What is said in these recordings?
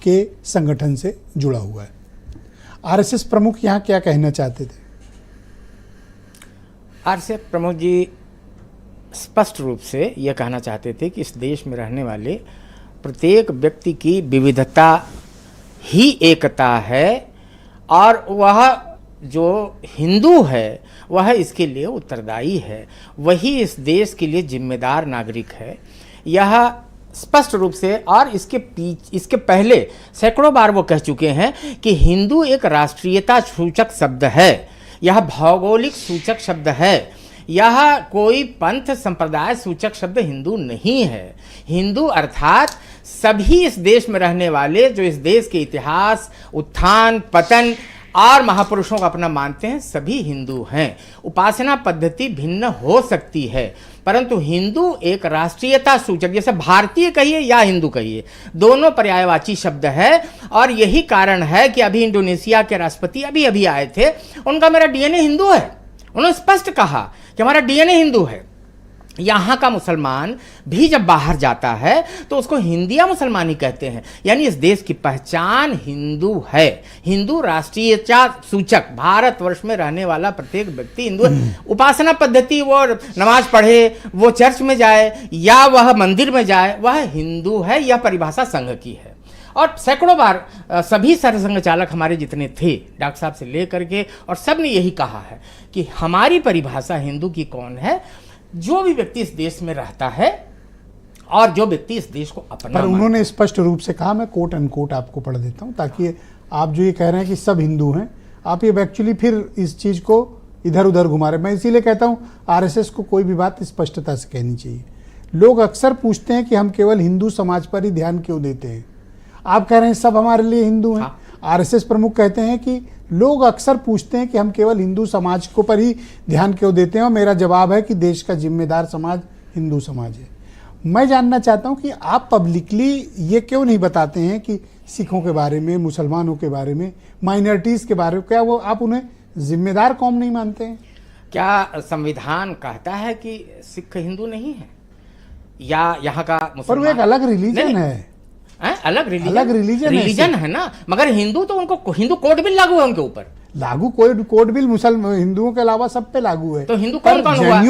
आपके संगठन से जुड़ा हुआ है। आरएसएस प्रमुख यहाँ क्या कहना चाहते थे? आरएसएस प्रमुख जी स्पष्ट रूप से यह कहना चाहते थे कि इस देश में रहने वाले प्रत्येक व्यक्ति की विविधता ही एकता है, और वह जो हिंदू है वह इसके लिए उत्तरदायी है, वही इस देश के लिए जिम्मेदार नागरिक है। यह स्पष्ट रूप से, और इसके पहले सैकड़ों बार वो कह चुके हैं कि हिंदू एक राष्ट्रीयता सूचक शब्द है, यह भौगोलिक सूचक शब्द है, यह कोई पंथ संप्रदाय सूचक शब्द हिंदू नहीं है। हिंदू अर्थात सभी इस देश में रहने वाले जो इस देश के इतिहास, उत्थान, पतन और महापुरुषों को अपना मानते हैं, सभी हिंदू हैं। उपासना पद्धति भिन्न हो सकती है, परंतु हिंदू एक राष्ट्रीयता सूचक, जैसे भारतीय कहिए या हिंदू कहिए, दोनों पर्यायवाची शब्द है। और यही कारण है कि अभी इंडोनेशिया के राष्ट्रपति अभी आए थे, उनका मेरा डीएनए हिंदू है। उन्होंने स्पष्ट कहा कि हमारा डीएनए हिंदू है। यहाँ का मुसलमान भी जब बाहर जाता है तो उसको हिंदिया मुसलमान ही कहते हैं, यानी इस देश की पहचान हिंदू है। हिंदू राष्ट्रीयता सूचक, भारतवर्ष में रहने वाला प्रत्येक व्यक्ति हिंदू है। उपासना पद्धति, वो नमाज पढ़े, वो चर्च में जाए या वह मंदिर में जाए, वह हिंदू है। यह परिभाषा संघ की है। और सैकड़ों बार सभी सरसंघ चालक हमारे जितने थे, डॉक्टर साहब से लेकर के, और सब ने यही कहा है कि हमारी परिभाषा हिंदू की कौन है? जो भी व्यक्ति इस देश में रहता है और जो व्यक्ति इस देश को अपना। पर उन्होंने स्पष्ट रूप से कहा, मैं कोट अनकोट आपको पढ़ देता हूं ताकि आप जो ये कह रहे हैं कि सब हिंदू हैं, आप ये एक्चुअली फिर इस चीज को इधर उधर घुमा रहे। मैं इसीलिए कहता हूं आरएसएस को कोई भी बात स्पष्टता से कहनी चाहिए। लोग अक्सर पूछते हैं कि हम केवल हिंदू समाज पर ही ध्यान क्यों देते हैं। आप कह रहे हैं सब हमारे लिए हिंदू हैं। आरएसएस प्रमुख कहते हैं कि लोग अक्सर पूछते हैं कि हम केवल हिंदू समाज को पर ही ध्यान क्यों देते हैं, और मेरा जवाब है कि देश का जिम्मेदार समाज हिंदू समाज है। मैं जानना चाहता हूं कि आप पब्लिकली ये क्यों नहीं बताते हैं कि सिखों के बारे में, मुसलमानों के बारे में, माइनॉरिटीज़ के बारे में, क्या वो आप उन्हें जिम्मेदार कौम नहीं मानते हैं? क्या संविधान कहता है कि सिख हिंदू नहीं है या यहाँ का मुसलमान? पर वो एक अलग रिलीजन है। अलग रिलीजन है ना, मगर हिंदू तो उनको हिंदू कोड बिल लागू है उनके ऊपर। लागू कोड बिल मुसलमान हिंदुओं के अलावा सब पे लागू है। तो हिंदू कौन कौन हुआ?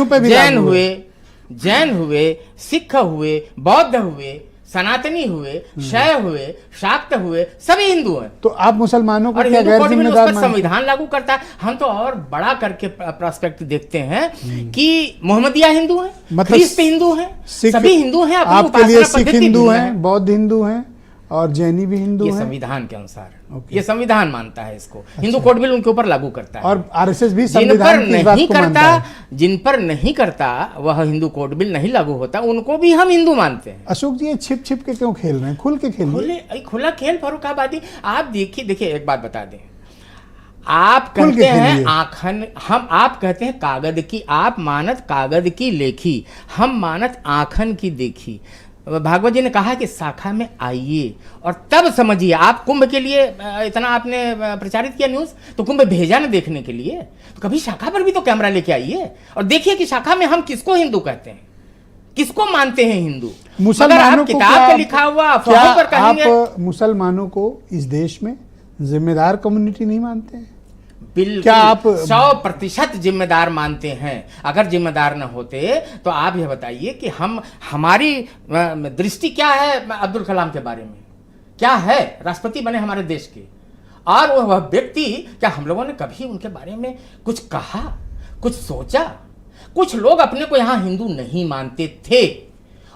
जैन हुए, सिख हुए, बौद्ध हुए, सनातनी हुए, शैव हुए, शाक्त हुए, सभी हिंदू हैं। तो आप मुसलमानों को क्या गैर जिम्मेदार मानते हैं? संविधान लागू करता है। हम तो और बड़ा करके प्रोस्पेक्ट देखते हैं कि मोहम्मदिया हिंदू हैं, मतलब ख्रिस्त हिंदू हैं, सभी हिंदू हैं। आपके लिए सिख हिंदू हैं, बौद्ध हिंदू हैं और जैनी भी हिंदू हैं। संविधान के अनुसार ये संविधान मानता है इसको। हिंदू कोड बिल उनके ऊपर लागू करता है। और आरएसएस भी संविधान की बात को मानता है। जिन पर नहीं करता वह हिंदू कोड बिल नहीं लागू होता, उनको भी हम हिंदू मानते हैं। अशोक जी, ये छिप छिप के क्यों खेल रहे हैं? खुल के खेलिए। खुला खेल फर्रुखाबादी। आप देखिए एक बात बता दें, आप कहते हैं आखन, आप कहते हैं कागद की, आप मानत कागद की लेखी, हम मानत आखन की देखी। भागवत जी ने कहा कि शाखा में आइए और तब समझिए। आप कुंभ के लिए इतना आपने प्रचारित किया न्यूज, तो कुंभ भेजा ना देखने के लिए, तो कभी शाखा पर भी तो कैमरा लेके आइए और देखिए कि शाखा में हम किसको हिंदू कहते हैं, किसको मानते हैं हिंदू। मुसलमानों को किताब पे लिखा हुआ पर कहेंगे। आप मुसलमानों को इस देश में जिम्मेदार कम्युनिटी नहीं मानते हैं? बिल्कुल, क्या आप 100% जिम्मेदार मानते हैं? अगर जिम्मेदार न होते तो आप यह बताइए कि हमारी दृष्टि क्या है अब्दुल कलाम के बारे में, क्या है राष्ट्रपति बने हमारे देश के, और वह व्यक्ति, क्या हम लोगों ने कभी उनके बारे में कुछ कहा, कुछ सोचा? कुछ लोग अपने को यहाँ हिंदू नहीं मानते थे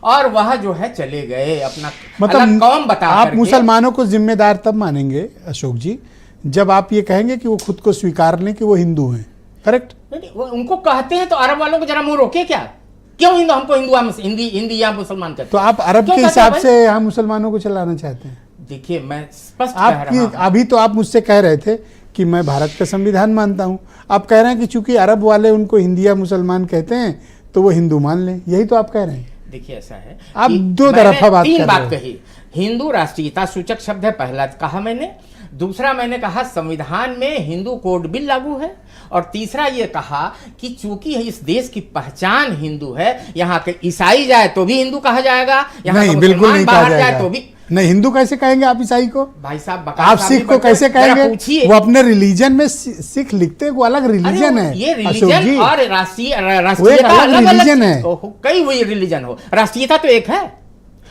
और वह जो है चले गए अपना अलग कौम बता। आप मुसलमानों को जिम्मेदार तब मानेंगे अशोक जी जब आप ये कहेंगे कि वो खुद को स्वीकार लें कि वो हिंदू हैं, करेक्ट? वो उनको कहते हैं तो अरब वालों को जरा मुंह रोके क्या? क्यों हमको हिंदी या मुसलमान कहते हैं? तो आप अरब के हिसाब से यहाँ मुसलमानों को चलाना चाहते हैं? देखिए, मैं स्पष्ट कह रहा हूं। अभी तो आप मुझसे कह रहे थे कि मैं भारत का संविधान मानता हूं, आप कह रहे हैं कि चूंकि अरब वाले उनको हिंदी या मुसलमान कहते हैं तो वो हिंदू मान लें, यही तो आप कह रहे हैं। देखिए, ऐसा है, आप दो तरफा बात कर रहे हैं। 3 बात कही। हिंदू राष्ट्रीयता सूचक शब्द है, पहला कहा मैंने। दूसरा मैंने कहा संविधान में हिंदू कोड बिल लागू है। और तीसरा ये कहा कि चूंकि इस देश की पहचान हिंदू है, यहाँ के ईसाई जाए तो भी हिंदू कहा जाएगा, यहाँ का मुसलमान बाहर जाए तो भी। नहीं, हिंदू कैसे कहेंगे आप ईसाई को? भाई साहब आप सिख को कैसे कहेंगे? पूछिए। वो अपने रिलीजन में सिख लिखते हैं, वो अलग रिलीजन है। ये अशोक जी, रिलीजन और वो एक राष्ट्रीयता अलग रिलीजन है। कई वही रिलीजन हो, राष्ट्रीयता तो एक है,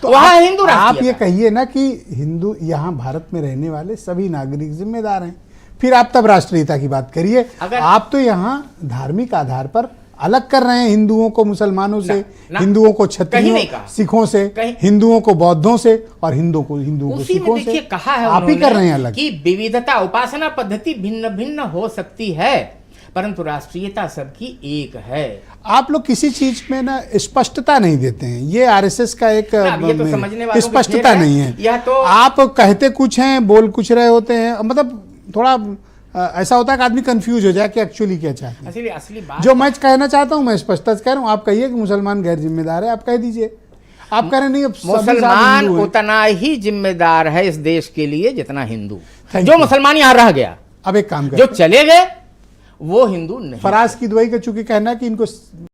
तो वहाँ हिंदू आप राष्ट्रीयता। ये कहिए ना कि हिंदू यहाँ भारत में रहने वाले सभी नागरिक जिम्मेदार हैं, फिर आप तब राष्ट्रीयता की बात करिए। आप तो यहाँ धार्मिक आधार पर अलग कर रहे हैं हिंदुओं को मुसलमानों से, हिंदुओं को क्षत्रियों सिखों से, हिंदुओं को बौद्धों से, और हिंदुओं को उसी में देखिए कहा है आप ही कर रहे हैं अलग कि विविधता, उपासना पद्धति भिन्न भिन्न हो सकती है, परंतु राष्ट्रीयता सबकी एक है। आप लोग किसी चीज में ना स्पष्टता नहीं देते हैं, ये आरएसएस का एक ये तो समझने वालों की स्पष्टता खेल नहीं है। यह तो आप कहते कुछ हैं, बोल कुछ रहे होते हैं, मतलब थोड़ा ऐसा होता है कि आदमी कंफ्यूज हो जाए कि एक्चुअली क्या चाहते हैं। असली बात जो मैं कहना चाहता हूं मैं स्पष्टता से कह रहा हूं। आप कहिए कि मुसलमान गैर जिम्मेदार है, आप कह दीजिए। आप कह रहे नहीं, अब मुसलमान उतना ही जिम्मेदार है इस देश के लिए जितना हिंदू। जो मुसलमान यहाँ रह गया, अब एक काम जो चले गए वो हिंदू नहीं। फराज की दुआई का चूंकि कहना कि इनको